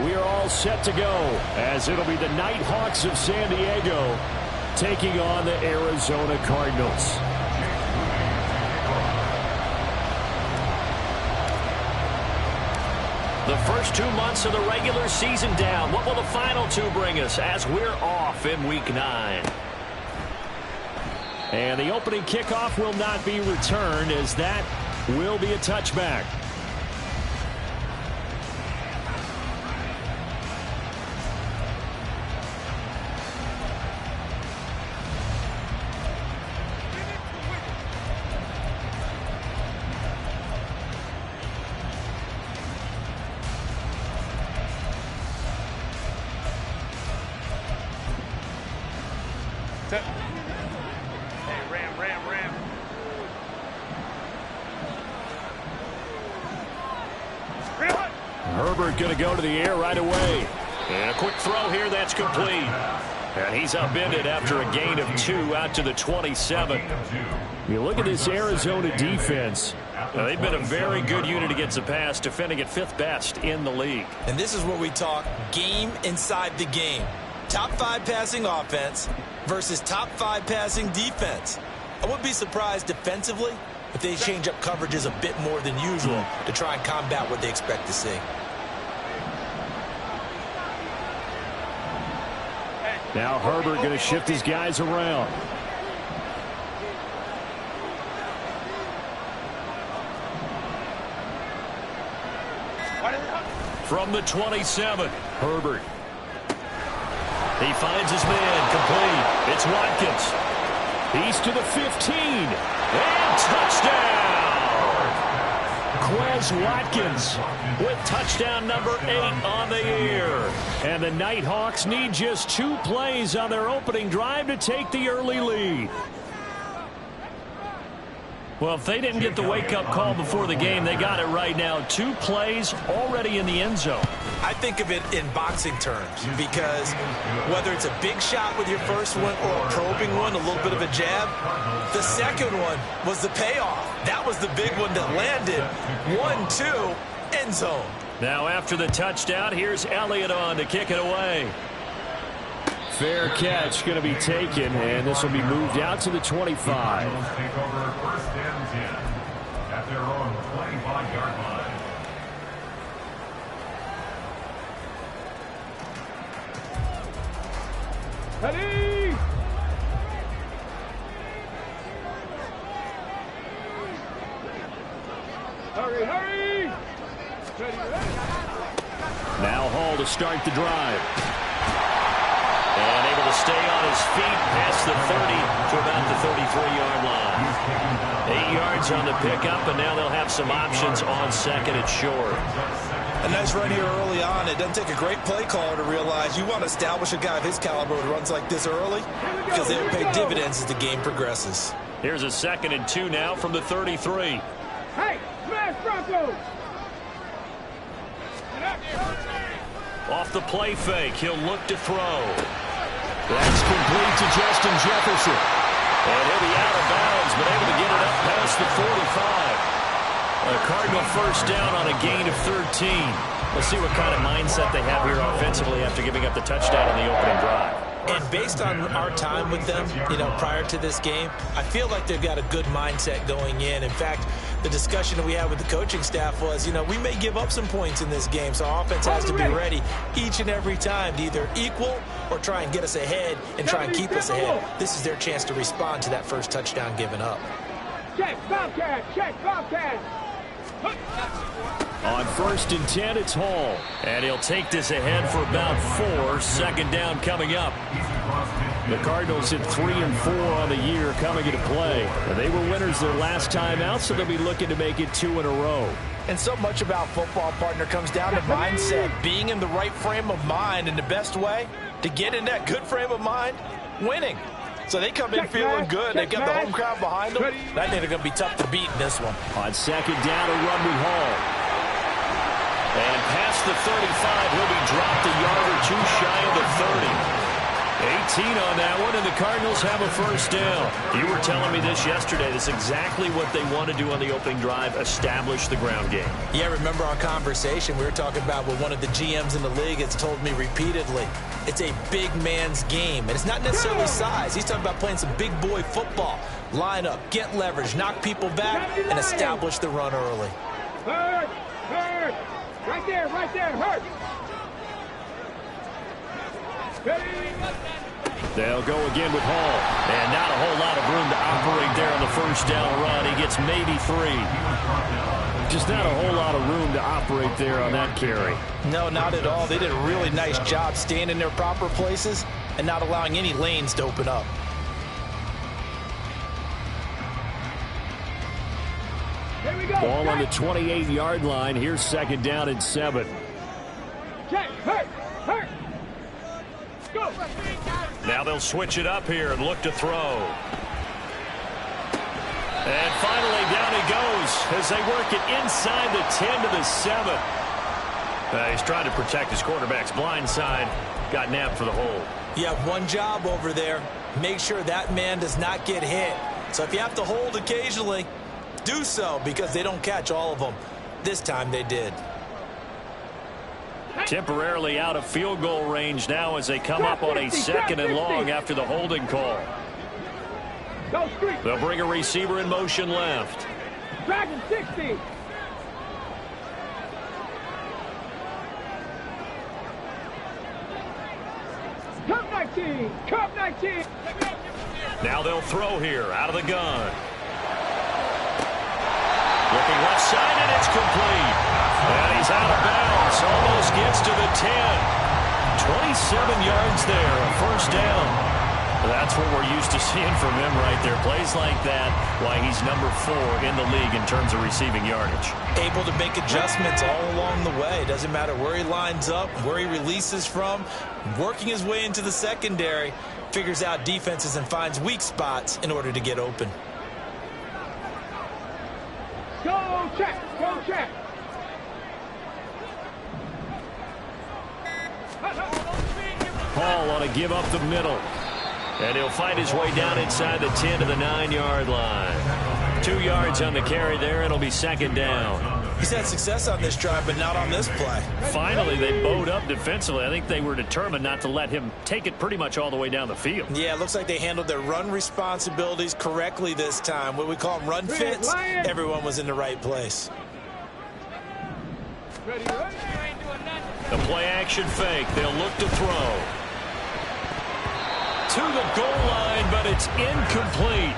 We are all set to go as it'll be the Nighthawks of San Diego taking on the Arizona Cardinals. The first 2 months of the regular season down. What will the final two bring us as we're off in Week 9? And the opening kickoff will not be returned, as that will be a touchback. Herbert going to go to the air right away. And a quick throw here, that's complete. And he's upended after a gain of 2 out to the 27. You look at this Arizona defense. They've been a very good unit against the pass, defending at 5th best in the league. And this is where we talk game inside the game. Top 5 passing offense versus top 5 passing defense. I wouldn't be surprised defensively if they change up coverages a bit more than usual to try and combat what they expect to see. Now Herbert going to shift his guys around. From the 27, Herbert. He finds his man, complete. It's Watkins. He's to the 15. And touchdown! Quez Watkins with touchdown number 8 on the year. And the Nighthawks need just 2 plays on their opening drive to take the early lead. Well, if they didn't get the wake-up call before the game, they got it right now. 2 plays already in the end zone. I think of it in boxing terms, because whether it's a big shot with your first one or a probing one, a little bit of a jab, the second one was the payoff. That was the big one that landed. 1-2, end zone. Now after the touchdown, here's Elliott on to kick it away. Fair catch going to be taken, and this will be moved out to the 25. Take over first and 10 at their own 25-yard line. Ready! Hurry, hurry! Ready, ready. Now Hall to start the drive. And able to stay on his feet past the 30 to about the 33-yard line. 8 yards on the pickup, and now they'll have some options on second and short. A nice run here early on. It doesn't take a great play caller to realize you want to establish a guy of his caliber who runs like this early, because they'll pay dividends as the game progresses. Here's a 2nd and 2 now from the 33. Hey, smash Broncos! Off the play fake, he'll look to throw. That's complete to Justin Jefferson. And he'll be out of bounds, but able to get it up past the 45. A Cardinal first down on a gain of 13. We'll see what kind of mindset they have here offensively after giving up the touchdown on the opening drive. And based on our time with them, prior to this game, I feel like they've got a good mindset going in. In fact, the discussion that we had with the coaching staff was, we may give up some points in this game, so our offense has to be ready each and every time to either equal or try and get us ahead and try and keep us ahead. This is their chance to respond to that first touchdown given up. Check, Bobcat! Check, Bobcat! On 1st and 10, it's Hall. And he'll take this ahead for about 4. 2nd down coming up. The Cardinals hit 3 and 4 on the year coming into play. They were winners their last time out, so they'll be looking to make it 2 in a row. And so much about football, partner, comes down to mindset, being in the right frame of mind, and the best way to get in that good frame of mind, winning. So they come in feeling good. They've got the home crowd behind them. I think they're going to be tough to beat in this one. On 2nd down, a run with Hall. And past the 35, he'll be dropped a yard or 2 shy of the 30. on that one, and the Cardinals have a first down. You were telling me this yesterday. That's exactly what they want to do on the opening drive, establish the ground game. Yeah, remember our conversation? We were talking about what one of the GMs in the league has told me repeatedly. It's a big man's game, and it's not necessarily size. He's talking about playing some big boy football. Line up, get leverage, knock people back, and establish the run early. Hurt! Hurt! Right there, hurt! They'll go again with Hall. And not a whole lot of room to operate there on the first down run. He gets maybe 3. Just not a whole lot of room to operate there on that carry. No, not at all. They did a really nice job staying in their proper places and not allowing any lanes to open up. Here we go. Ball on the 28-yard line. Here's second down and 7. Check, hurt! Go! Now they'll switch it up here and look to throw. And finally down he goes as they work it inside the 10 to the 7. He's trying to protect his quarterback's blind side. Got nabbed for the hold. You have one job over there. Make sure that man does not get hit. So if you have to hold occasionally, do so, because they don't catch all of them. This time they did. Temporarily out of field goal range now as they come up on a 2nd and long after the holding call. They'll bring a receiver in motion left. Dragon 60. Cup 19. Cup 19. Now they'll throw here out of the gun. Looking left side, and it's complete. And he's out of bounds. Almost gets to the 10. 27 yards there, a first down. That's what we're used to seeing from him right there. Plays like that, why he's number 4 in the league in terms of receiving yardage. Able to make adjustments all along the way. Doesn't matter where he lines up, where he releases from. Working his way into the secondary, figures out defenses and finds weak spots in order to get open. Go check! Go check! Paul on a give up the middle. And he'll fight his way down inside the 10 to the 9-yard line. 2 yards on the carry there, and it'll be second down. He's had success on this drive, but not on this play. Finally, they bowed up defensively. I think they were determined not to let him take it pretty much all the way down the field. Yeah, it looks like they handled their run responsibilities correctly this time. What we call them run fits, everyone was in the right place. The play-action fake. They'll look to throw. To the goal line, but it's incomplete.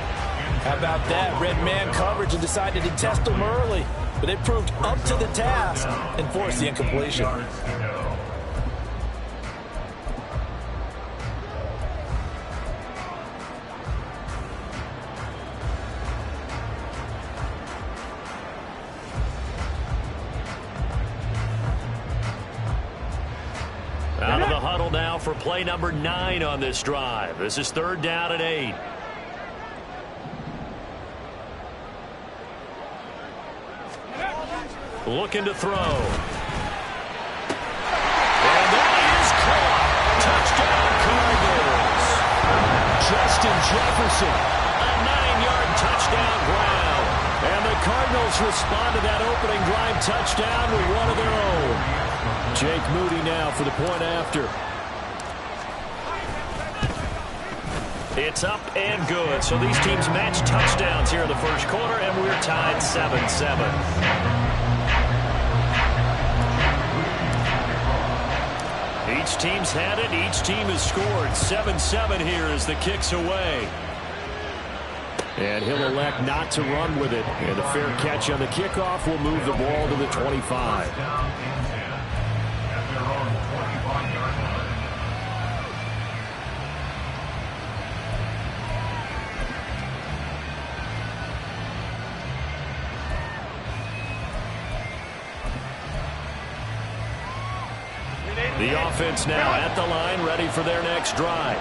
How about that? Red man coverage and decided to test them early. But they proved up to the task and forced the incompletion. Out of the huddle now for play number 9 on this drive. This is 3rd down and 8. Looking to throw. And that is caught. Touchdown Cardinals. Justin Jefferson. A 9-yard touchdown ground. And the Cardinals respond to that opening drive touchdown with one of their own. Jake Moody now for the point after. It's up and good. So these teams match touchdowns here in the first quarter, and we're tied 7-7. Each team's had it. Each team has scored. 7-7 here as the kick's away. And he'll elect not to run with it. And a fair catch on the kickoff will move the ball to the 25. The offense now at the line, ready for their next drive.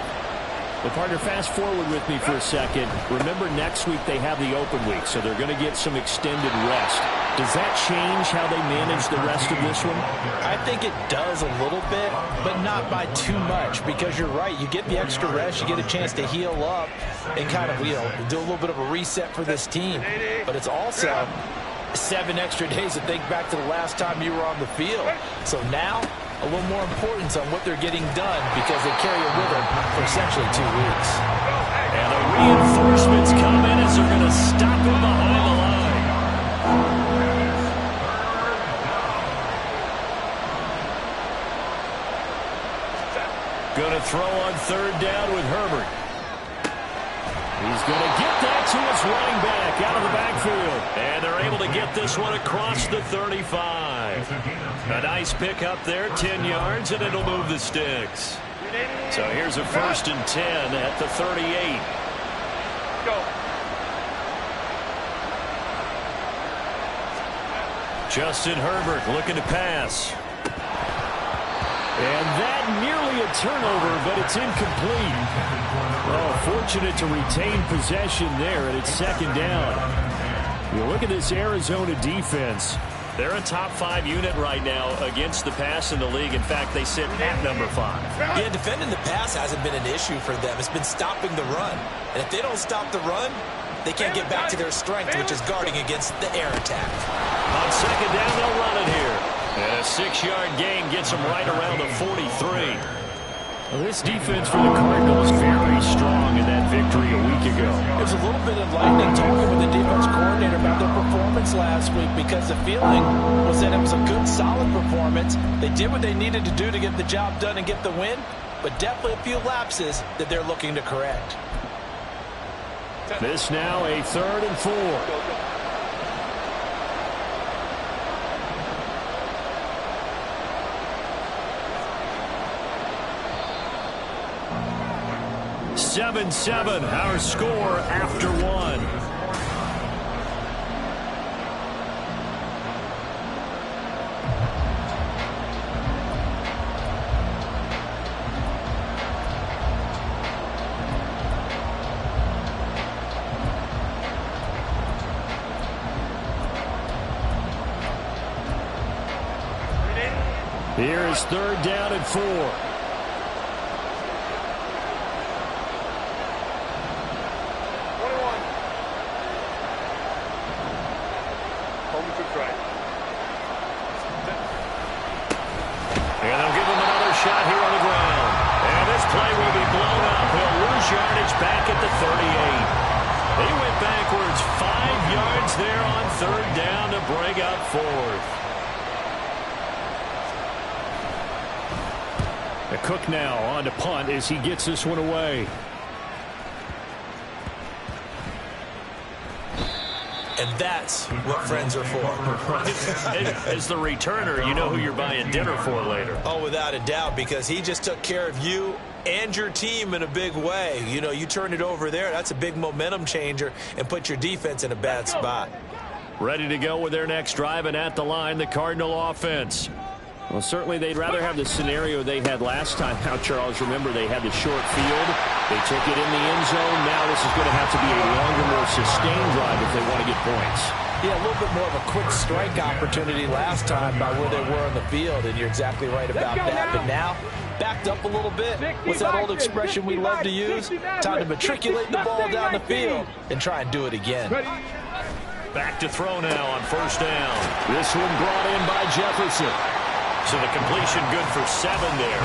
Well, partner, fast forward with me for a second. Remember, next week they have the open week, so they're going to get some extended rest. Does that change how they manage the rest of this one? I think it does a little bit, but not by too much, because you're right. You get the extra rest, you get a chance to heal up and kind of, do a little bit of a reset for this team. But it's also 7 extra days to think back to the last time you were on the field. So now, a little more importance on what they're getting done because they carry it with them for essentially 2 weeks. And the reinforcements come in as they're going to stop him behind the line. Going to throw on 3rd down with Herbert. He's going to get that to his running back out of the backfield. And they're able to get this one across the 35. A nice pickup there, 10 yards, and it'll move the sticks. So here's a 1st and 10 at the 38. Go. Justin Herbert looking to pass. And that nearly a turnover, but it's incomplete. Oh, fortunate to retain possession there, and it's 2nd down. You look at this Arizona defense. They're a top 5 unit right now against the pass in the league. In fact, they sit at number 5. Yeah, defending the pass hasn't been an issue for them. It's been stopping the run. And if they don't stop the run, they can't get back to their strength, which is guarding against the air attack. On 2nd down, they'll run it here. And a 6-yard gain gets them right around the 43. Well, this defense for the Cardinals very strong in that victory a week ago. It was a little bit enlightening talking with the defense coordinator about their performance last week because the feeling was that it was a good, solid performance. They did what they needed to do to get the job done and get the win, but definitely a few lapses that they're looking to correct. This now a 3rd and 4. 7-7, our score after 1. Here is 3rd down and 4. Yardage back at the 38. He went backwards 5 yards there on 3rd down to bring up 4th. The Cook now on to punt as he gets this one away. And that's what friends are for. As the returner, you know who you're buying dinner for later. Oh, without a doubt, because he just took care of you and your team in a big way. You know, you turn it over there, that's a big momentum changer and put your defense in a bad spot. Ready to go with their next drive, and at the line, the Cardinal offense. Well, certainly they'd rather have the scenario they had last time. Now, Charles, remember they had the short field. They took it in the end zone. Now this is going to have to be a longer, more sustained drive if they want to get points. Yeah, a little bit more of a quick strike opportunity last time by where they were on the field, and you're exactly right about that. But now, backed up a little bit. What's that old expression we love to use? Time to matriculate the ball down the field and try and do it again. Back to throw now on 1st down. This one brought in by Jefferson. So the completion good for 7 there,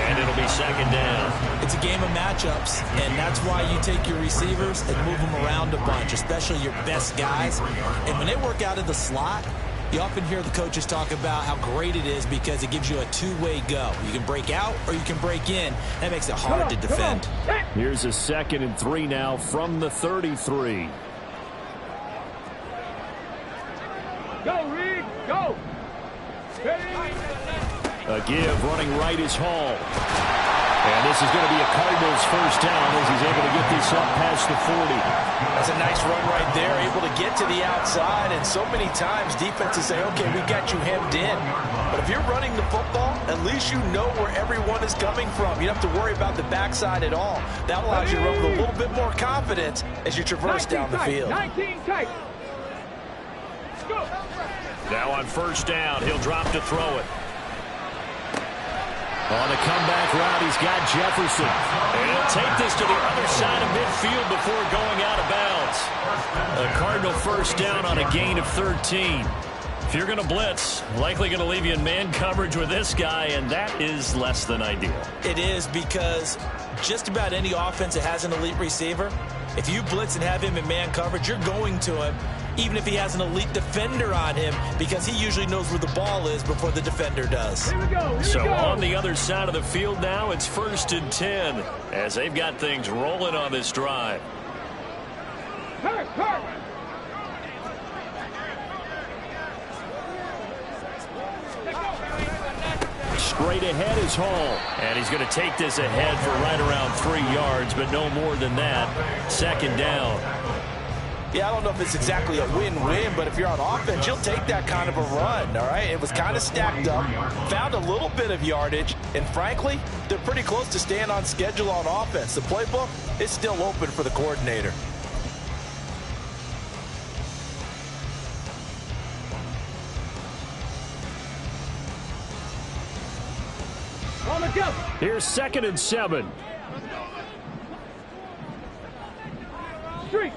and it'll be 2nd down. It's a game of matchups, and that's why you take your receivers and move them around a bunch, especially your best guys. And when they work out of the slot, you often hear the coaches talk about how great it is because it gives you a two-way go. You can break out or you can break in. That makes it hard to defend. Here's a 2nd and 3 now from the 33. Go, Reed, go. A give running right is Hall. And this is going to be a Cardinals first down as he's able to get this up past the 40. That's a nice run right there, able to get to the outside. And so many times defenses say, okay, we've got you hemmed in. But if you're running the football, at least you know where everyone is coming from. You don't have to worry about the backside at all. That allows you to run with a little bit more confidence as you traverse down the field. 19 tight. Go. Now on first down, he'll drop to throw it. On the comeback route, he's got Jefferson. And he'll take this to the other side of midfield before going out of bounds. A Cardinal first down on a gain of 13. If you're going to blitz, likely going to leave you in man coverage with this guy, and that is less than ideal. It is, because just about any offense that has an elite receiver, if you blitz and have him in man coverage, you're going to him, even if he has an elite defender on him, because he usually knows where the ball is before the defender does. Here we go. So on the other side of the field now, it's 1st and 10 as they've got things rolling on this drive. Hurt. Straight ahead is Hall. And he's going to take this ahead for right around 3 yards, but no more than that. 2nd down. Yeah, I don't know if it's exactly a win-win, but if you're on offense, you'll take that kind of a run, all right? It was kind of stacked up, found a little bit of yardage, and frankly, they're pretty close to staying on schedule on offense. The playbook is still open for the coordinator. On the go. Here's 2nd and 7. Street.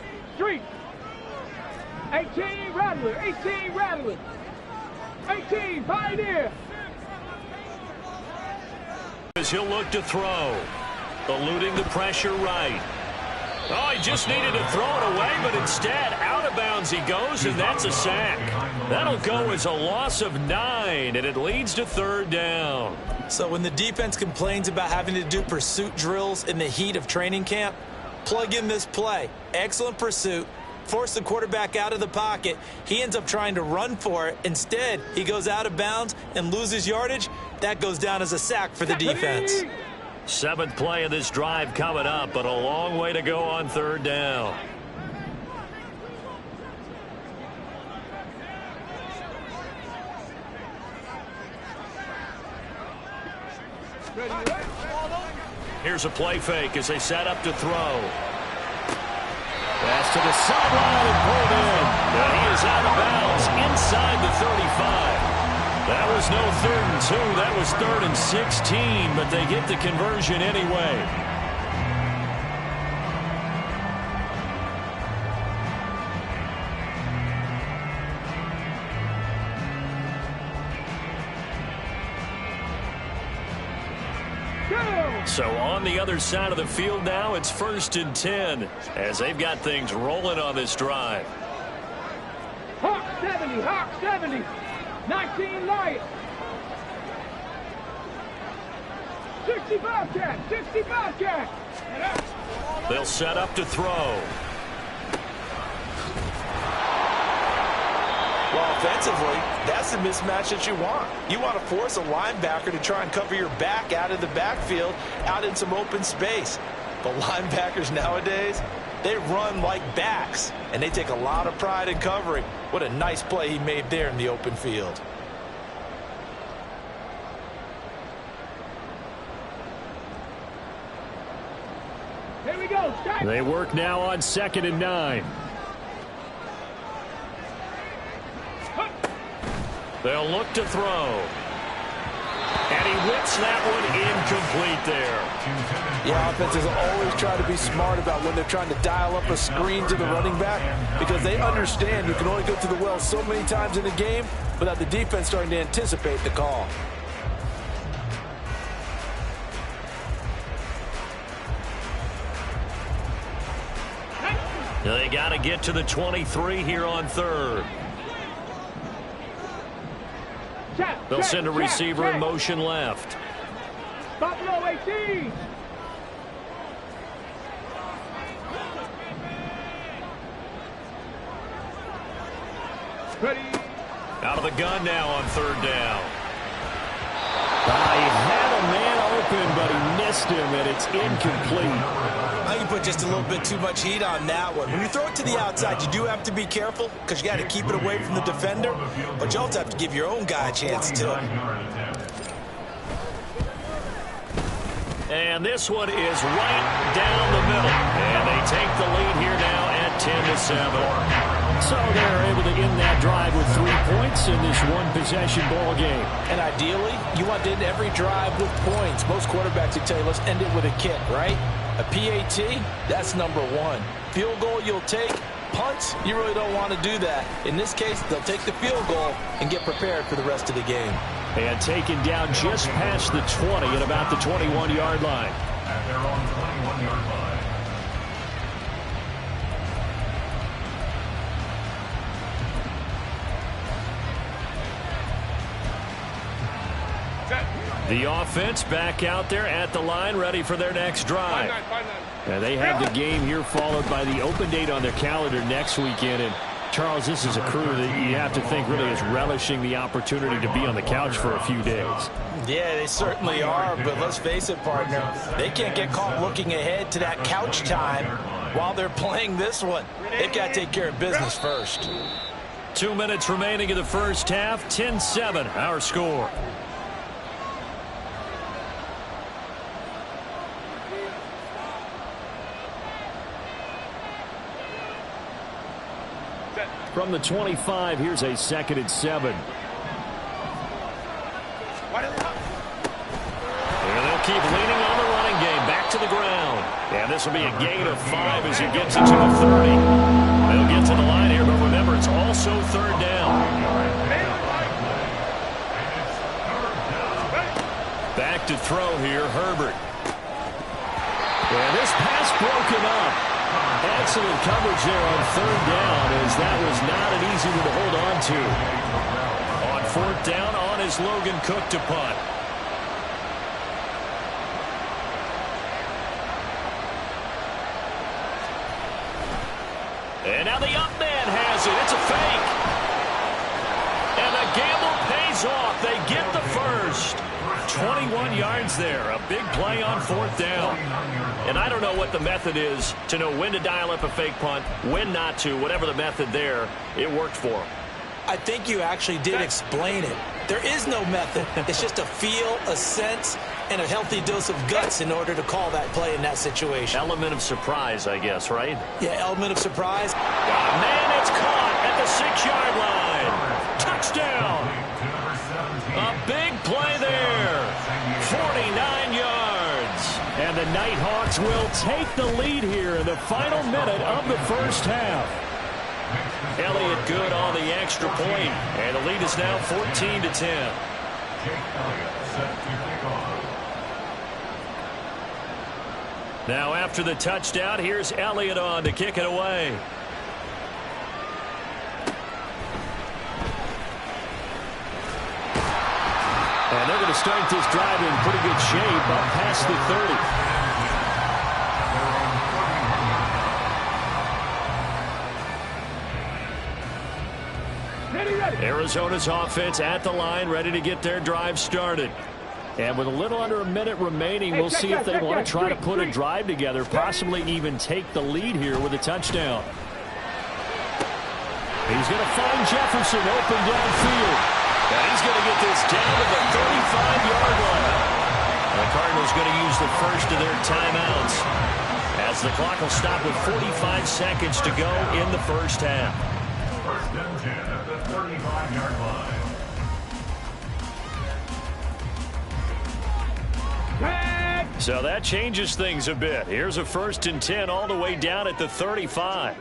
18 Rattler. 18 Pioneer. As he'll look to throw. Eluding the pressure right. Oh, he just needed to throw it away, but instead, out of bounds he goes, and that's a sack. That'll go as a loss of 9, and it leads to 3rd down. So when the defense complains about having to do pursuit drills in the heat of training camp, plug in this play. Excellent pursuit. Force the quarterback out of the pocket. He ends up trying to run for it. Instead, he goes out of bounds and loses yardage. That goes down as a sack for the defense. 7th play of this drive coming up, but a long way to go on 3rd down. Here's a play fake as they set up to throw. Pass to the sideline and pulled in. And he is out of bounds inside the 35. That was no 3rd and 2. That was 3rd and 16, but they get the conversion anyway. So on the other side of the field now, it's 1st and 10 as they've got things rolling on this drive. Hawk 70. 19 Lions. 65 cat. They'll set up to throw. Well, offensively, that's the mismatch that you want. You want to force a linebacker to try and cover your back out of the backfield, out in some open space. But linebackers nowadays, they run like backs, and they take a lot of pride in covering. What a nice play he made there in the open field. Here we go. They work now on 2nd and 9. They'll look to throw. And he whips that one incomplete there. Yeah, offenses always try to be smart about when they're trying to dial up a screen to the running back, because they understand you can only go to the well so many times in the game without the defense starting to anticipate the call. They got to get to the 23 here on 3rd. They'll send a receiver in motion left. Buffalo 18. Ready. Out of the gun now on 3rd down. He had a man open, but he missed against him, and it's incomplete. I think you put just a little bit too much heat on that one. When you throw it to the outside, you do have to be careful because you got to keep it away from the defender, but you also have to give your own guy a chance to. And this one is right down the middle. And they take the lead here now at 10-7. So they're able to end that drive with 3 points in this one-possession ball game. And ideally, you want to end every drive with points. Most quarterbacks would tell you, let's end it with a kick, right? A PAT, that's number one. Field goal you'll take. Punts, you really don't want to do that. In this case, they'll take the field goal and get prepared for the rest of the game. And taken down just past the 20 at about the 21-yard line. At their own 21-yard line. The offense back out there at the line, ready for their next drive. And they have the game here followed by the open date on their calendar next weekend. And Charles, this is a crew that you have to think really is relishing the opportunity to be on the couch for a few days. Yeah, they certainly are, but let's face it, partner, they can't get caught looking ahead to that couch time while they're playing this one. They've got to take care of business first. 2 minutes remaining in the first half, 10-7, our score. From the 25, here's a 2nd and 7. And they'll keep leaning on the running game. Back to the ground. And this will be a gain of 5 as he gets it to the 30. They'll get to the line here, but remember, it's also 3rd down. Back to throw here, Herbert. And this pass broken up. Excellent coverage there on 3rd down, as that was not an easy one to hold on to. On 4th down, on is Logan Cook to punt. And now the up man has it. It's a fake. And the gamble pays off. They get the first. 21 yards there. A big play on 4th down. And I don't know what the method is to know when to dial up a fake punt, when not to. Whatever the method there, it worked for him. I think you actually did explain it. There is no method. It's just a feel, a sense, and a healthy dose of guts in order to call that play in that situation. Element of surprise, I guess, right? Yeah, element of surprise. Man, it's caught at the 6-yard line. Touchdown. A big play there. 49 yards. And the Nighthawks will take the lead here in the final minute of the first half. Elliott good on the extra point, and the lead is now 14-10. Now after the touchdown, here's Elliott on to kick it away. And they're going to start this drive in pretty good shape up past the 30. Arizona's offense at the line, ready to get their drive started. And with a little under a minute remaining, we'll see if they want to try to put a drive together, possibly even take the lead here with a touchdown. He's going to find Jefferson open downfield. And he's going to get this down to the 35-yard line. The Cardinals going to use the first of their timeouts, as the clock will stop with 45 seconds to go in the first half. 1st and 10 at the 35-yard line. So that changes things a bit. Here's a 1st and 10 all the way down at the 35.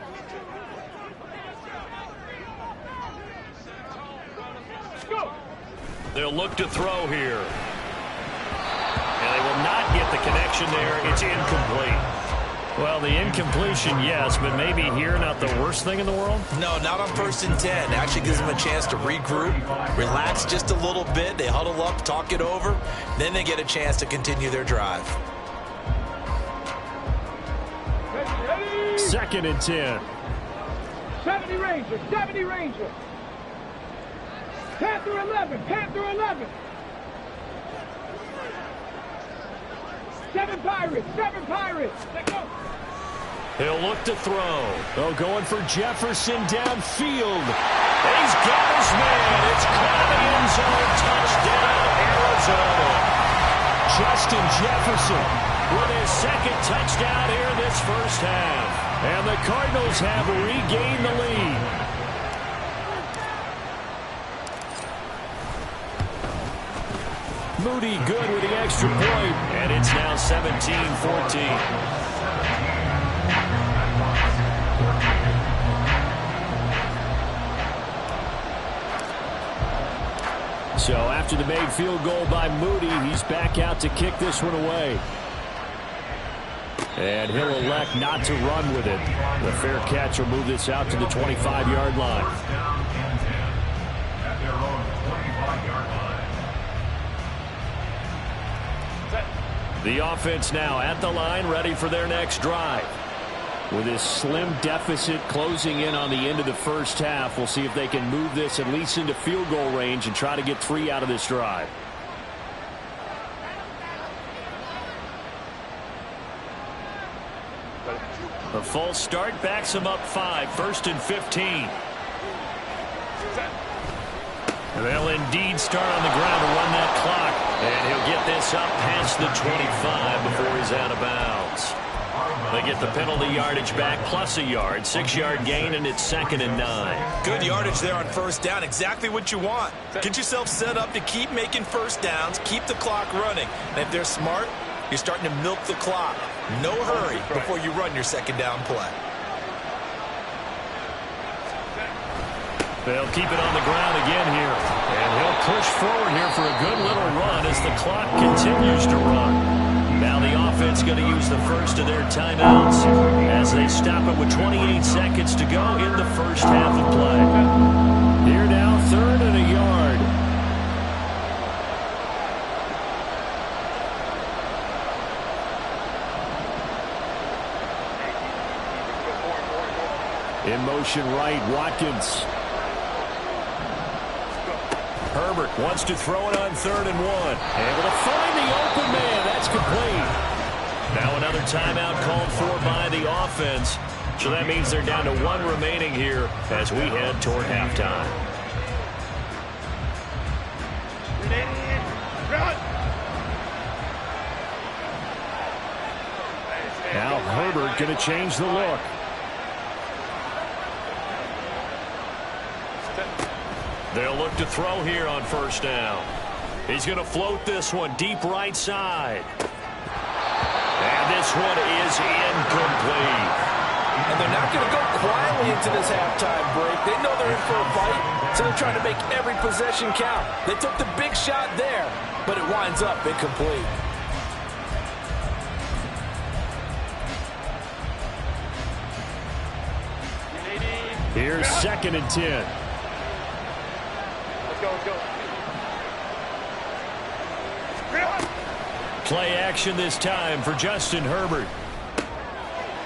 They'll look to throw here. And they will not get the connection there. It's incomplete. Well, the incompletion, yes, but maybe here not the worst thing in the world? No, not on 1st and 10. Actually gives them a chance to regroup, relax just a little bit. They huddle up, talk it over. Then they get a chance to continue their drive. 2nd and 10. 70 Ranger, 70 Ranger. Panther 11, Panther 11. Seven Pirates. Seven Pirates. Let's go. He'll look to throw. Oh, going for Jefferson downfield. And he's got his man. It's caught in the end zone. Touchdown, Arizona. Justin Jefferson with his second touchdown here in this first half. And the Cardinals have regained the lead. Moody good with the extra point. And it's now 17-14. So after the made field goal by Moody, he's back out to kick this one away. And he'll elect not to run with it. The fair catch will move this out to the 25-yard line. At their own 25-yard line. The offense now at the line, ready for their next drive. With this slim deficit closing in on the end of the first half, we'll see if they can move this at least into field goal range and try to get 3 out of this drive. A false start backs him up 5, 1st and 15. They'll indeed start on the ground to run that clock. And he'll get this up past the 25 before he's out of bounds. They get the penalty yardage back plus a yard, 6-yard gain, and it's 2nd and 9. Good yardage there on first down. Exactly what you want. Get yourself set up to keep making first downs, keep the clock running. And if they're smart, you're starting to milk the clock. No hurry before you run your second down play. They'll keep it on the ground again here. And he'll push forward here for a good little run as the clock continues to run. Now the offense going to use the first of their timeouts as they stop it with 28 seconds to go in the first half of play. Here now, 3rd and a yard. In motion right, Watkins. Herbert wants to throw it on 3rd and 1. Able to find the open man. That's complete. Now another timeout called for by the offense. So that means they're down to 1 remaining here as we head toward halftime. Now Herbert going to change the look. They'll look to throw here on first down. He's going to float this one deep right side. And this one is incomplete. And they're not going to go quietly into this halftime break. They know they're in for a fight, so they're trying to make every possession count. They took the big shot there, but it winds up incomplete. Here's 2nd and 10. Play action this time for Justin Herbert.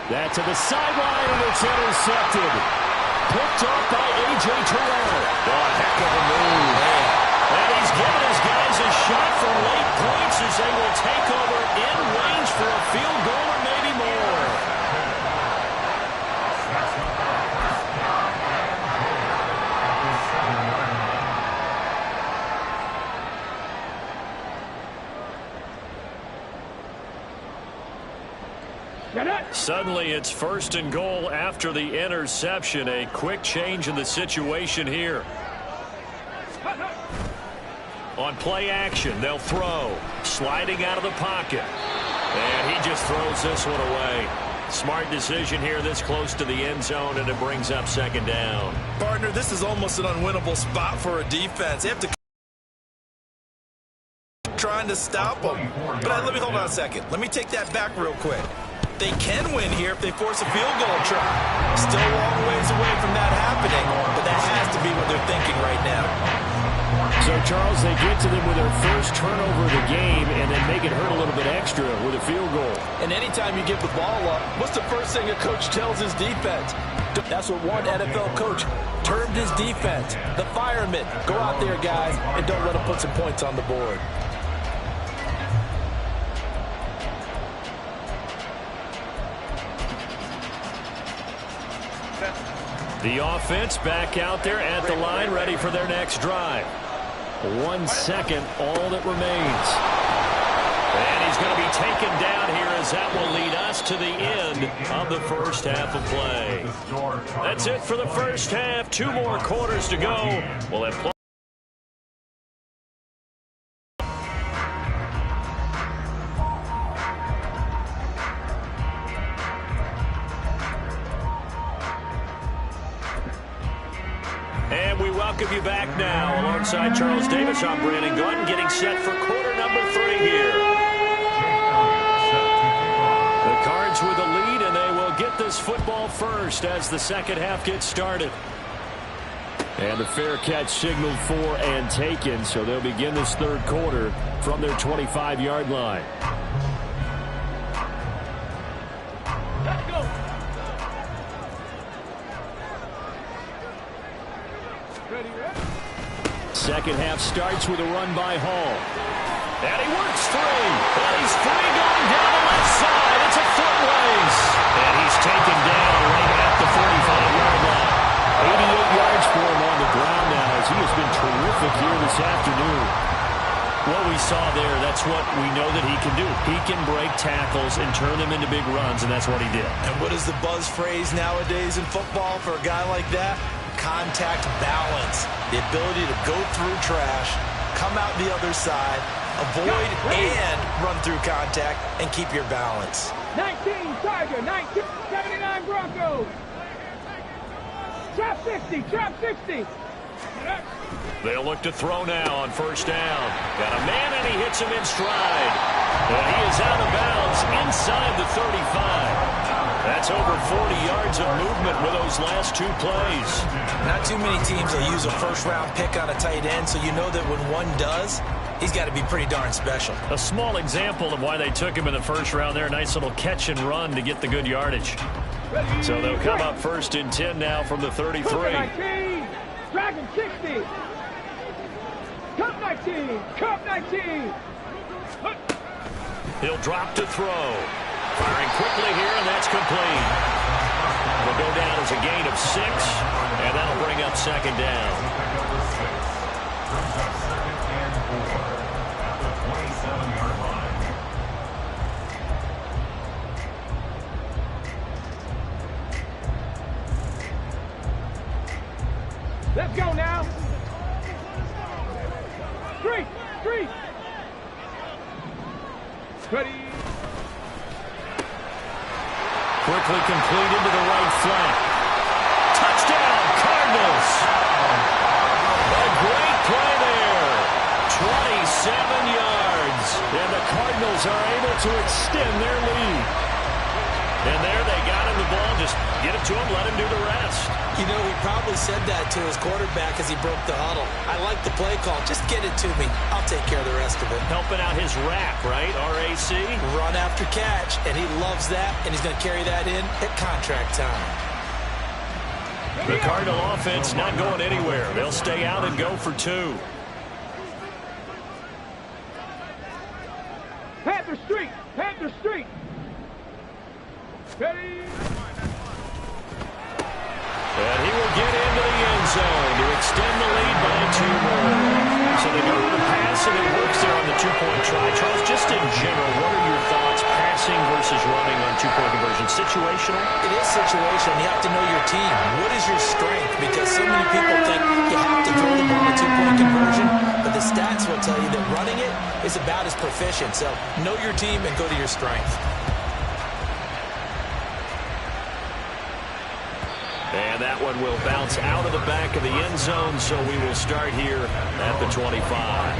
That to the sideline, and it's intercepted. Picked off by A.J. Terrell. A heck of a move. And he's given his guys a shot for late points as they will take over in range for a field goal or maybe more. Suddenly it's 1st and goal after the interception. A quick change in the situation here. On play action, they'll throw. Sliding out of the pocket. And he just throws this one away. Smart decision here this close to the end zone, and it brings up 2nd down. Partner, this is almost an unwinnable spot for a defense. They have to trying to stop them. But let me hold on a second. Let me take that back real quick. They can win here if they force a field goal try. Still a long ways away from that happening, but that has to be what they're thinking right now. So, Charles, they get to them with their first turnover of the game and then make it hurt a little bit extra with a field goal. And anytime you give the ball up, what's the first thing a coach tells his defense? That's what one NFL coach termed his defense. The firemen. Go out there, guys, and don't let them put some points on the board. The offense back out there at the line, ready for their next drive. 1 second, all that remains. And he's going to be taken down here as that will lead us to the end of the first half of play. That's it for the first half. 2 more quarters to go. We'll have And we welcome you back now. Alongside Charles Davis, I'm Brandon Gordon, getting set for quarter number 3 here. The Cards with the lead, and they will get this football first as the second half gets started. And the fair catch signaled for and taken, so they'll begin this third quarter from their 25-yard line. Let's go. Second half starts with a run by Hall. And he works free. And he's free going down the left side. It's a foot race. And he's taken down right at the 45-yard line. 88 yards for him on the ground now as he has been terrific here this afternoon. What we saw there, that's what we know that he can do. He can break tackles and turn them into big runs, and that's what he did. And what is the buzz phrase nowadays in football for a guy like that? Contact balance. The ability to go through trash, come out the other side, avoid and run through contact, and keep your balance. 19 Tiger, 79 Broncos. Trap 60, trap 60. They'll look to throw now on first down. Got a man, and he hits him in stride. And he is out of bounds inside the 35. That's over 40 yards of movement with those last 2 plays. Not too many teams will use a first-round pick on a tight end, so you know that when one does, he's got to be pretty darn special. A small example of why they took him in the first round there. Nice little catch and run to get the good yardage. So they'll come up first and 10 now from the 33. 19, Dragon 60. Cup 19, Cup 19. He'll drop to throw. Firing quickly here, and that's complete. Will go down as a gain of 6, and that'll bring up second down. Let's go now. Street, street. Ready. Quickly complete into the right flank. Touchdown, Cardinals. A great play there. 27 yards. And the Cardinals are able to extend their lead. And there they got him the ball. Just get it to him, let him do the rest. You know, he probably said that to his quarterback as he broke the huddle. I like the play call. Just get it to me. I'll take care of the rest of it. Helping out his RAC, right? R-A-C? Run after catch, and he loves that, and he's going to carry that in at contract time. The Cardinal offense not going anywhere. They'll stay out and go for 2. Panther Street, Panther Street. Ready. And he will get into the end zone to extend the lead by 2 more. So they go to the pass, and it works there on the 2-point try. Charles, just in general, what are your thoughts, passing versus running on 2-point conversion? Situational? It is situational. You have to know your team. What is your strength? Because so many people think you have to throw the ball in a 2-point conversion, but the stats will tell you that running it is about as proficient. So know your team and go to your strength. And that one will bounce out of the back of the end zone, so we will start here at the 25.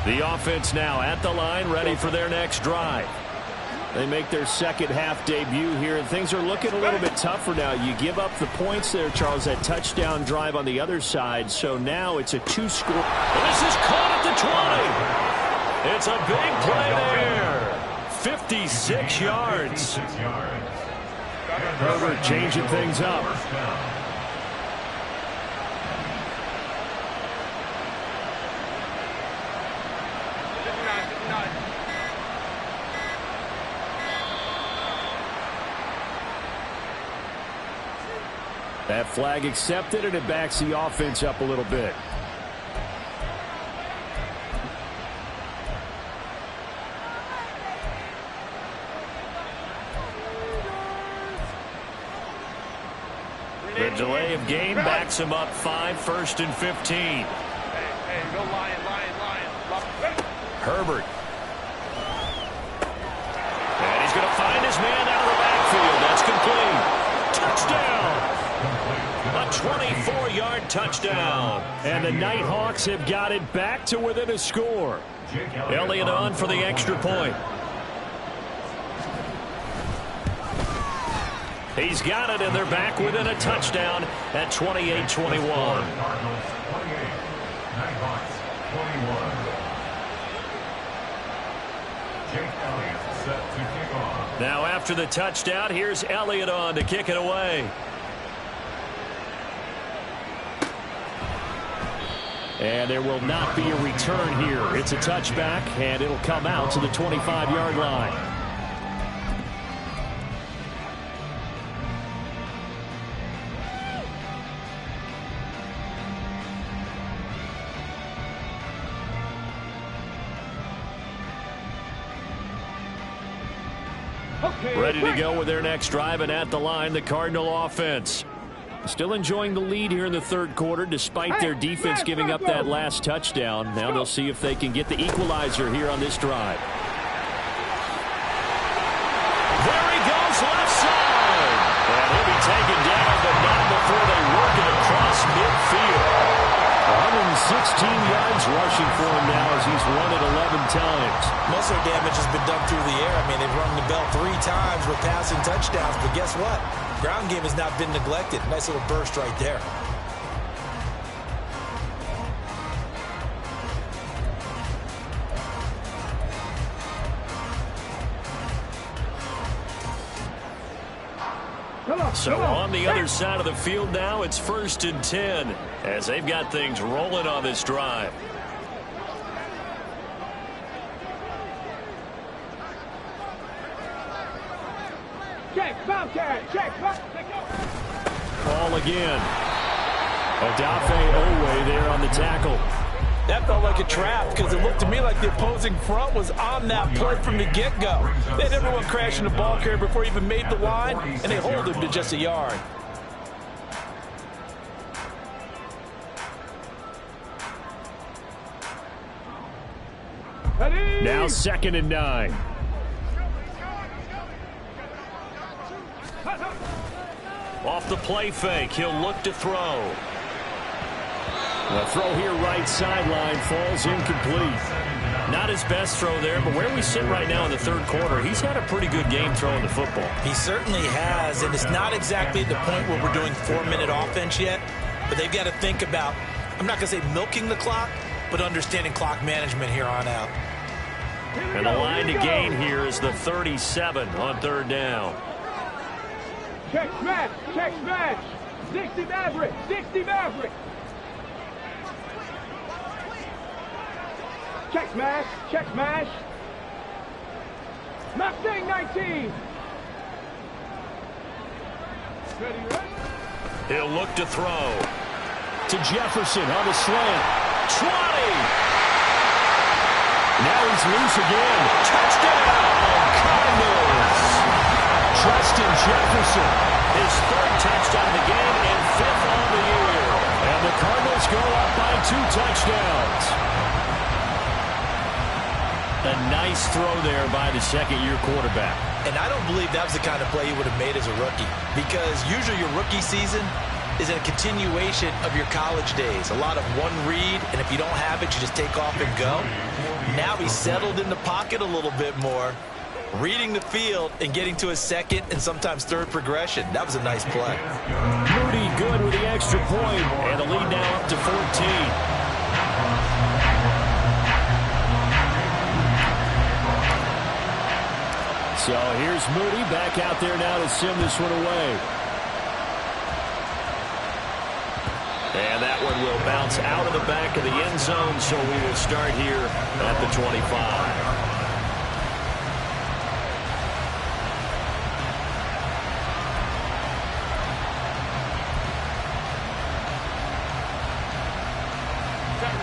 The offense now at the line, ready for their next drive. They make their second half debut here, and things are looking a little bit tougher now. You give up the points there, Charles, that touchdown drive on the other side, so now it's a 2-score. This is caught at the 20. It's a big play there. 56 yards. Herbert changing things up. That flag accepted, and it backs the offense up a little bit. The delay of game backs him up 5, 1st and 15. Hey, go Lion. Herbert. And he's going to find his man out of the backfield. That's complete. Touchdown. A 24-yard touchdown. And the Nighthawks have got it back to within a score. Elliott on for the extra point. He's got it, and they're back within a touchdown at 28-21. Cardinals 28, Nighthawks 21. Jake Elliott set to kick off. Now after the touchdown, here's Elliott on to kick it away. And there will not be a return here. It's a touchback, and it'll come out to the 25-yard line. Ready to go with their next drive, and at the line, the Cardinal offense. Still enjoying the lead here in the third quarter, despite their defense giving up that last touchdown. Now they'll see if they can get the equalizer here on this drive. There he goes, left side. And he'll be taken down, but not before they work it across midfield. 116 yards rushing for him now as he's run it 11 times. Most of their damage has been done through the air. I mean, they've rung the bell 3 times with passing touchdowns, but guess what? Ground game has not been neglected. Nice little burst right there. So on the other side of the field now, it's 1st and 10 as they've got things rolling on this drive. Check, Bobcat, check, Ball again. Odafe Owe there on the tackle. That felt like a trap because it looked to me like the opposing front was on that play from the get-go. They had everyone crashing the ball carrier before he even made the line, and they hold him to just a yard. Now 2nd and 9. Off the play fake, he'll look to throw. The throw here right sideline falls incomplete. Not his best throw there, but where we sit right now in the third quarter, he's had a pretty good game throwing the football. He certainly has, and it's not exactly at the point where we're doing 4-minute offense yet, but they've got to think about, I'm not going to say milking the clock, but understanding clock management here on out. And the line to gain here is the 37 on 3rd down. check, smash, 60 Maverick, 60 Maverick. Check smash. Mustang 19. Ready? He'll look to throw. To Jefferson on the slant. 20. Now he's loose again. Touchdown, Cardinals. Justin Jefferson. His 3rd touchdown of the game and 5th on the year. And the Cardinals go up by 2 touchdowns. A nice throw there by the 2nd-year quarterback. And I don't believe that was the kind of play he would have made as a rookie, because usually your rookie season is a continuation of your college days. A lot of one read, and if you don't have it, you just take off and go. Now he's settled in the pocket a little bit more, reading the field and getting to his 2nd and sometimes 3rd progression. That was a nice play. Moody good with the extra point, and the lead now up to 14. So here's Moody back out there now to sim this one away. And that one will bounce out of the back of the end zone, so we will start here at the 25.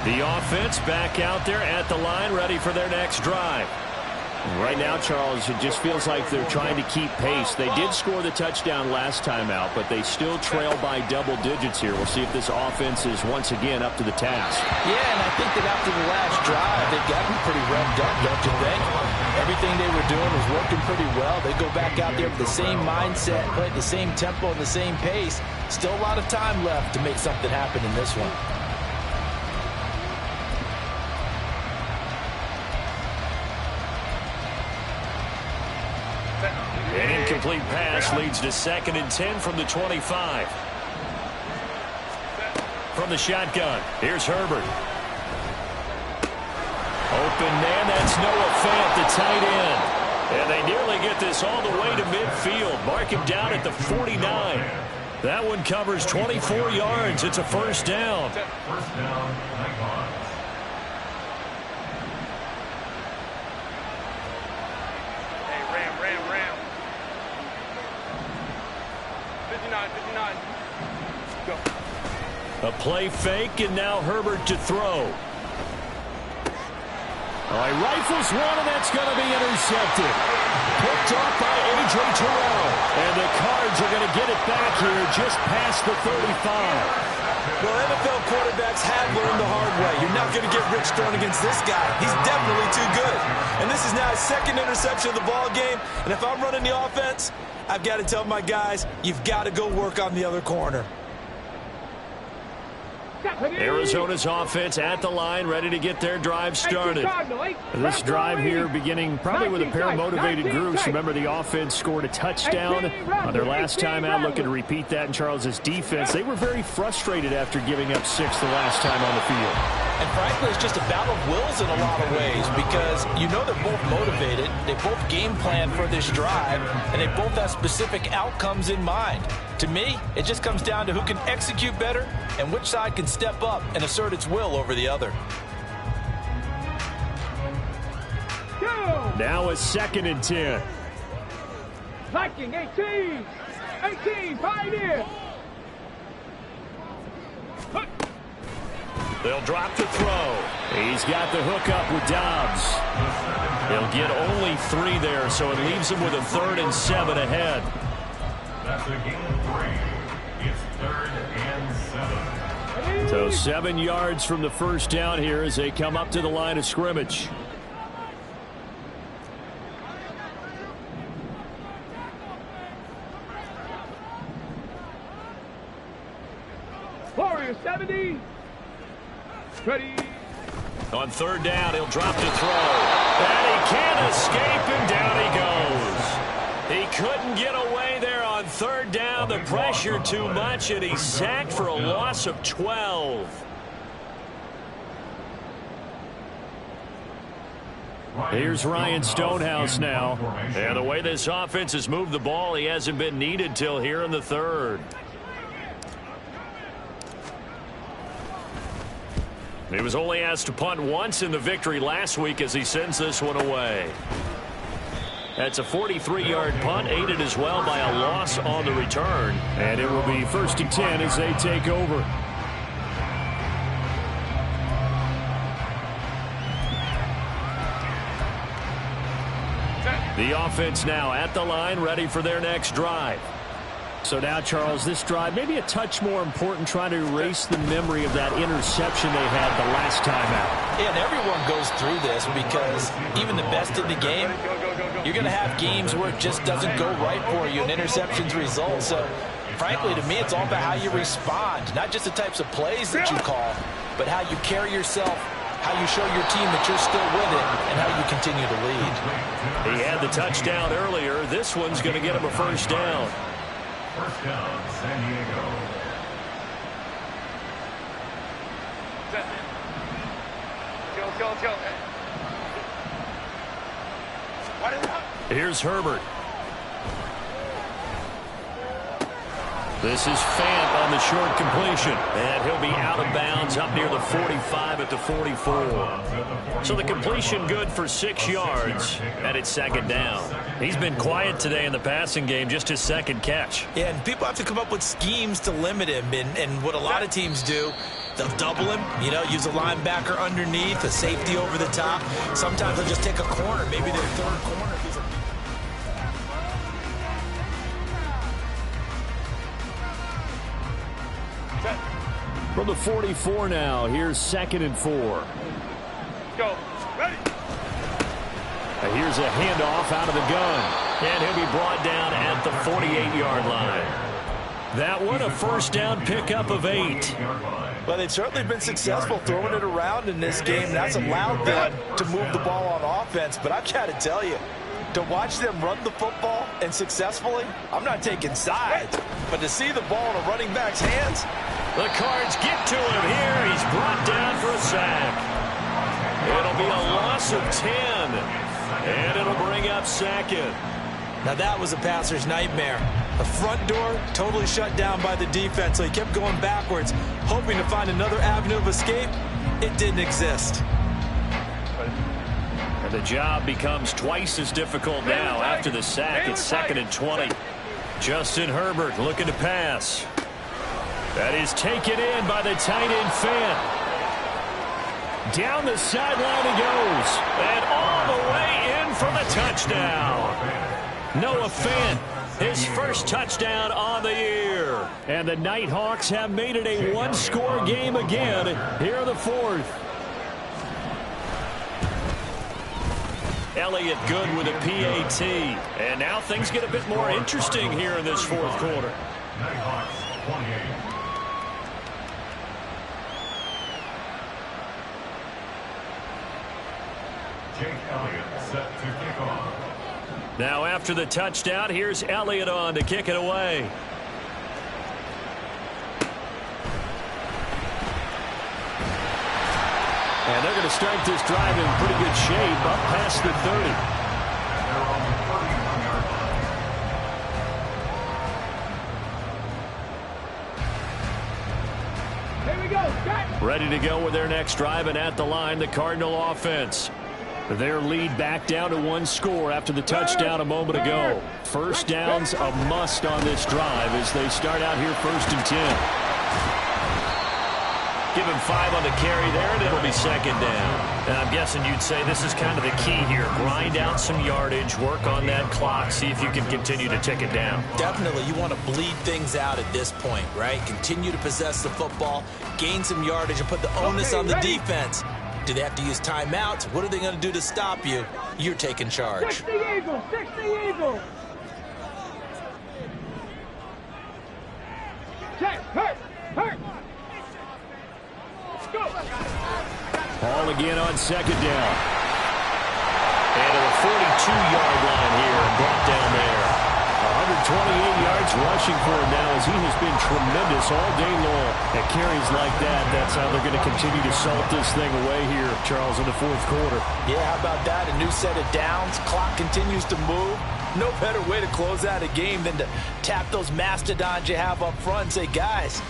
The offense back out there at the line, ready for their next drive. Right now, Charles, it just feels like they're trying to keep pace. They did score the touchdown last time out, but they still trail by double digits here. We'll see if this offense is once again up to the task. Yeah, and I think that after the last drive, they've got to be pretty revved up, don't you think? Everything they were doing was working pretty well. They go back out there with the same mindset, play at the same tempo and the same pace. Still a lot of time left to make something happen in this one. An incomplete pass leads to 2nd and 10 from the 25. From the shotgun, here's Herbert. Open man, that's Noah Fant, the tight end. And they nearly get this all the way to midfield. Mark him down at the 49. That one covers 24 yards. It's a first down. First down, Icons. Ram. 59. Go. A play fake, and now Herbert to throw. All right, rifles one, and that's going to be intercepted. Picked off by A.J. Terrell. And the Cards are going to get it back here just past the 35. Well, NFL quarterbacks have learned the hard way. You're not going to get rich throwing against this guy. He's definitely too good. And this is now his 2nd interception of the ball game. And if I'm running the offense, I've got to tell my guys, you've got to go work on the other corner. Arizona's offense at the line, ready to get their drive started. This drive here beginning probably with a pair of motivated groups. Remember, the offense scored a touchdown on their last time out. Looking to repeat that in Charles's defense. They were very frustrated after giving up 6 the last time on the field. And frankly, it's just a battle of wills in a lot of ways because you know they're both motivated. They both game plan for this drive, and they both have specific outcomes in mind. To me, it just comes down to who can execute better and which side can step up and assert its will over the other. Now a 2nd and 10. Viking 18, Pioneer. They'll drop the throw. He's got the hook up with Dobbs. He'll get only 3 there, so it leaves him with a 3rd and 7 ahead. That's a gain of 3. It's 3rd and 7. So 7 yards from the first down here as they come up to the line of scrimmage. Warrior 70. Ready. On 3rd down, he'll drop to throw. And he can't escape, and down he goes. He couldn't get away there on 3rd down. The pressure too much, and he's sacked for a loss of 12. Here's Ryan Stonehouse now. And the way this offense has moved the ball, he hasn't been needed till here in the 3rd. He was only asked to punt once in the victory last week as he sends this one away. That's a 43-yard punt, aided as well by a loss on the return. And it will be 1st and 10 as they take over. The offense now at the line, ready for their next drive. So now, Charles, this drive maybe a touch more important, trying to erase the memory of that interception they had the last time out. Yeah, and everyone goes through this because even the best in the game, you're going to have games where it just doesn't go right for you and interceptions result. So, frankly, to me, it's all about how you respond, not just the types of plays that you call, but how you carry yourself, how you show your team that you're still with it, and how you continue to lead. He had the touchdown earlier. This one's going to get him a first down. First down, San Diego. Let's go. Here's Herbert. This is Fant on the short completion. And he'll be out of bounds up near the 45 at the 44. So the completion good for 6 yards, and it's second down. He's been quiet today in the passing game, just his second catch. Yeah, and people have to come up with schemes to limit him. And what a lot of teams do, they'll double him, use a linebacker underneath, a safety over the top. Sometimes they'll just take a corner, maybe their third corner. From the 44 now, here's 2nd and 4. Go. Ready. Here's a handoff out of the gun. And he'll be brought down at the 48-yard line. That one, a first down pickup of 8. Well, they've certainly been successful throwing it around in this game. That's allowed them to move the ball on offense. But I've got to tell you, to watch them run the football and successfully, I'm not taking sides. But to see the ball in a running back's hands, the Cards get to him here. He's brought down for a sack. It'll be a loss of 10. And it'll bring up 2nd. now that was a passer's nightmare. The front door totally shut down by the defense, so he kept going backwards, hoping to find another avenue of escape. It didn't exist. And the job becomes twice as difficult now after the sack. It's 2nd and 20. Justin Herbert looking to pass. That is taken in by the tight end Fant. Down the sideline he goes. And all the way in for the touchdown. Noah Fant, his first touchdown on the year. And the Nighthawks have made it a one-score game again here in the 4th. Elliott good with a PAT. And now things get a bit more interesting here in this 4th quarter. Nighthawks 28. Jake Elliott set to kick off. Now after the touchdown, here's Elliott on to kick it away. And they're going to start this drive in pretty good shape up past the 30. They're on the 31-yard line. Here we go. Back. Ready to go with their next drive, and at the line, the Cardinal offense. Their lead back down to 1 score after the touchdown a moment ago. First down's a must on this drive as they start out here 1st and 10. Give him 5 on the carry there, and it'll be 2nd down. And I'm guessing you'd say this is kind of the key here. Grind out some yardage, work on that clock, see if you can continue to tick it down. Definitely, you want to bleed things out at this point, right? Continue to possess the football, gain some yardage, and put the onus on the defense. Do they have to use timeouts? What are they going to do to stop you? You're taking charge. 60 Eagles, 60 Eagles. Check, hurt. Let's go. Ball again on 2nd down. And to the 42-yard line here and brought down there. 128 yards rushing for him now as he has been tremendous all day long. At carries like that, that's how they're going to continue to salt this thing away here, Charles, in the 4th quarter. Yeah, how about that? A new set of downs. Clock continues to move. No better way to close out a game than to tap those mastodons you have up front and say, guys,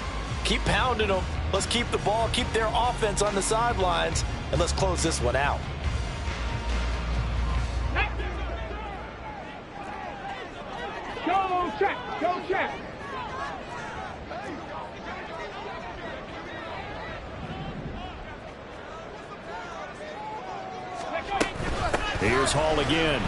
keep pounding them. Let's keep the ball, keep their offense on the sidelines, and let's close this one out. Go check, go check. Here's Hall again.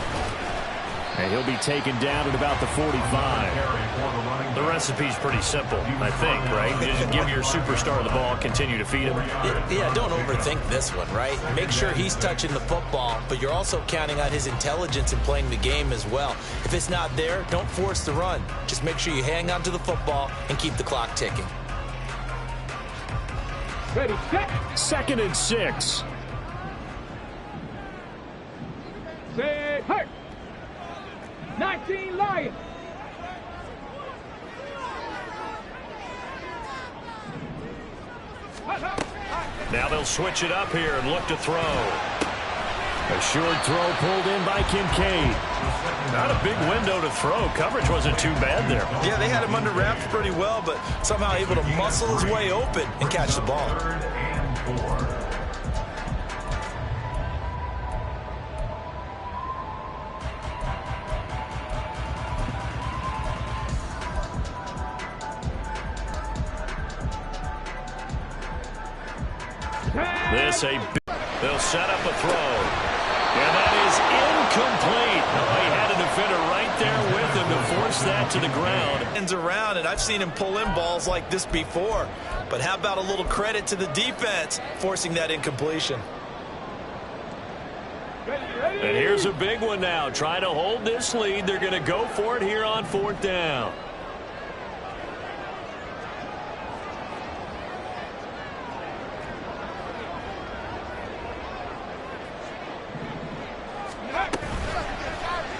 And he'll be taken down at about the 45. The recipe's pretty simple, I think, right? You just give your superstar the ball, continue to feed him. Yeah, don't overthink this one, right? Make sure he's touching the football, but you're also counting on his intelligence in playing the game as well. If it's not there, don't force the run. Just make sure you hang on to the football and keep the clock ticking. Ready, set. 2nd and 6. Set, hurt. 19 Lions. Now they'll switch it up here and look to throw. A short throw pulled in by Kincaid. Not a big window to throw. Coverage wasn't too bad there. Yeah, they had him under wraps pretty well, but somehow able to muscle his way open and catch the ball. 3rd and 4. They'll set up a throw. And that is incomplete. Oh, he had a defender right there with him to force that to the ground. Ends around, and I've seen him pull in balls like this before. But how about a little credit to the defense forcing that incompletion? And here's a big one now. Trying to hold this lead. They're going to go for it here on 4th down.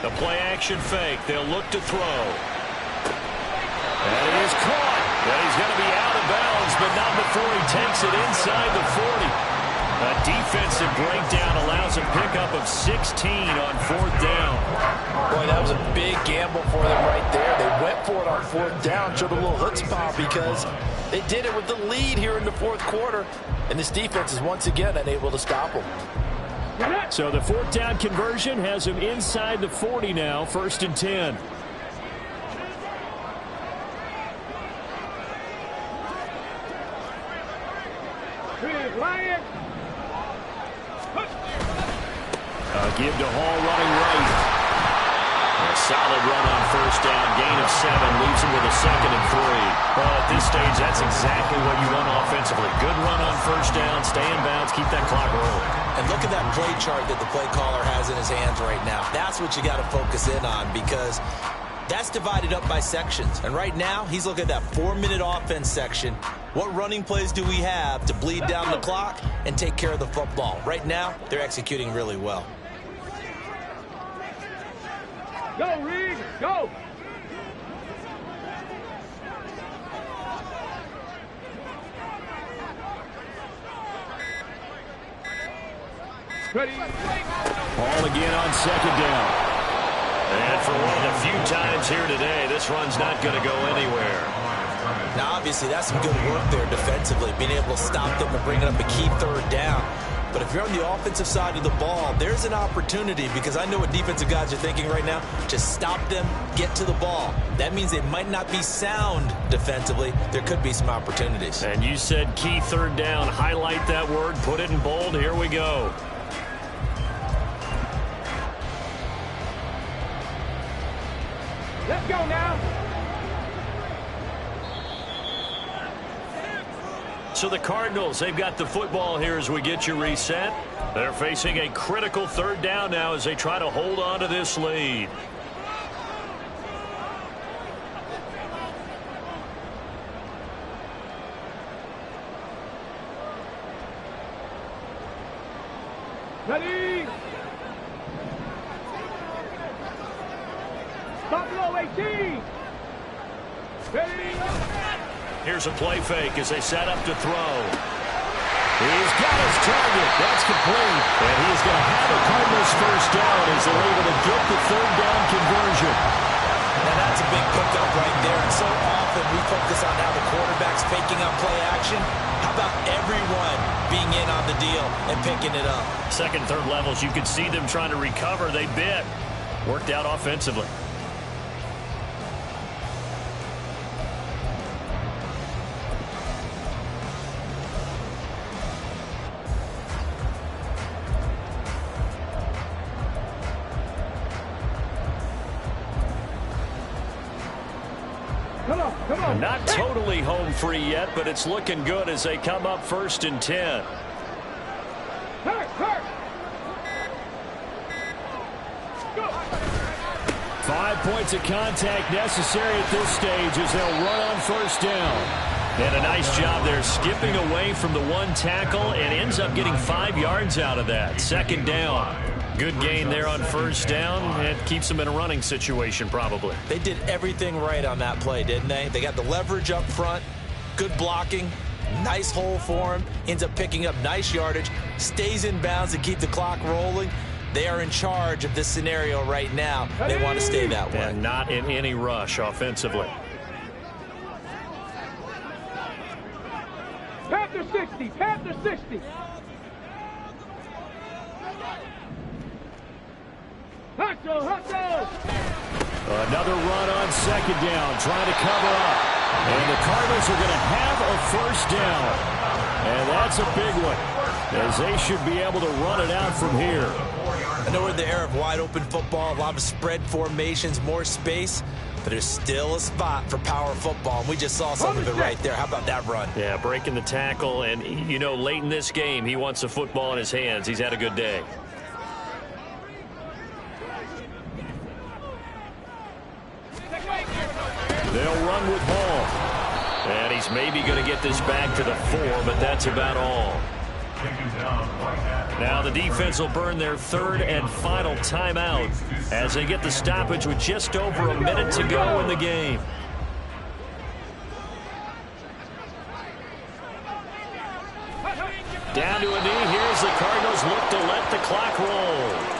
The play-action fake. They'll look to throw. And it is caught. And he's going to be out of bounds, but not before he takes it inside the 40. A defensive breakdown allows a pickup of 16 on 4th down. Boy, that was a big gamble for them right there. They went for it on 4th down, showed a little chutzpah because they did it with the lead here in the 4th quarter. And this defense is once again unable to stop them. So the 4th down conversion has him inside the 40 now, 1st and 10. Give to Hall running right. A solid run on 1st down. Gain of 7 leaves him with a 2nd and 3. Well, at this stage, that's exactly what you want offensively. Good run on 1st down. Stay in bounds. Keep that clock rolling. And look at that play chart that the play caller has in his hands right now. That's what you got to focus in on because that's divided up by sections. And right now, he's looking at that 4-minute offense section. What running plays do we have to bleed down the clock and take care of the football? Right now, they're executing really well. Go, Reed, go! Ready. Ball again on 2nd down. And for one of the few times here today, this run's not going to go anywhere. Now, obviously, that's some good work there defensively, being able to stop them and bring up a key 3rd down. But if you're on the offensive side of the ball, there's an opportunity because I know what defensive guys are thinking right now. Just stop them, get to the ball. That means they might not be sound defensively. There could be some opportunities. And you said key 3rd down. Highlight that word. Put it in bold. Here we go. Let's go now. So the Cardinals, they've got the football here as we get you reset. They're facing a critical 3rd down now as they try to hold on to this lead. Ready. Buffalo 18. Ready. Here's a play fake as they set up to throw. He's got his target. That's complete. And he's going to have a Cardinals 1st down as they're able to get the 3rd down conversion. Now that's a big pickup right there. And so often we focus on how the quarterback's faking up play action. How about everyone being in on the deal and picking it up? 2nd, 3rd levels, you could see them trying to recover. They bit. Worked out offensively. Come on. Not totally home free yet, but it's looking good as they come up 1st and 10. Hurt. Go. 5 points of contact necessary at this stage as they'll run on 1st down. And a nice job there skipping away from the 1 tackle and ends up getting 5 yards out of that. 2nd down. Good gain there on 1st down. It keeps them in a running situation probably. They did everything right on that play, didn't they? They got the leverage up front, good blocking, nice hole for him, ends up picking up nice yardage, stays in bounds to keep the clock rolling. They are in charge of this scenario right now. They want to stay that way. And not in any rush offensively. Panther 60, Panther 60. Hutto. Another run on second down, trying to cover up. And the Cardinals are going to have a first down. And that's a big one, as they should be able to run it out from here. I know we're in the era of wide open football, a lot of spread formations, more space, but there's still a spot for power football, and we just saw some of it right there. How about that run? Yeah, breaking the tackle, and, you know, late in this game, he wants the football in his hands. He's had a good day. They'll run with Hall. And he's maybe going to get this back to the 4, but that's about all. Now the defense will burn their third and final timeout as they get the stoppage with just over a minute to go in the game. Down to a knee. Here's the Cardinals look to let the clock roll.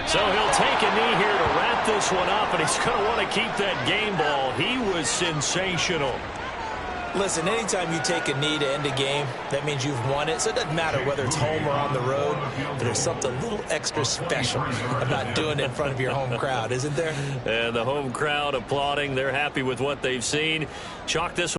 So he'll take a knee here to wrap this one up, and he's going to want to keep that game ball. He was sensational. Listen, anytime you take a knee to end a game, that means you've won it. So it doesn't matter whether it's home or on the road, but there's something a little extra special about doing it in front of your home crowd, isn't there? And the home crowd applauding. They're happy with what they've seen. Chalk this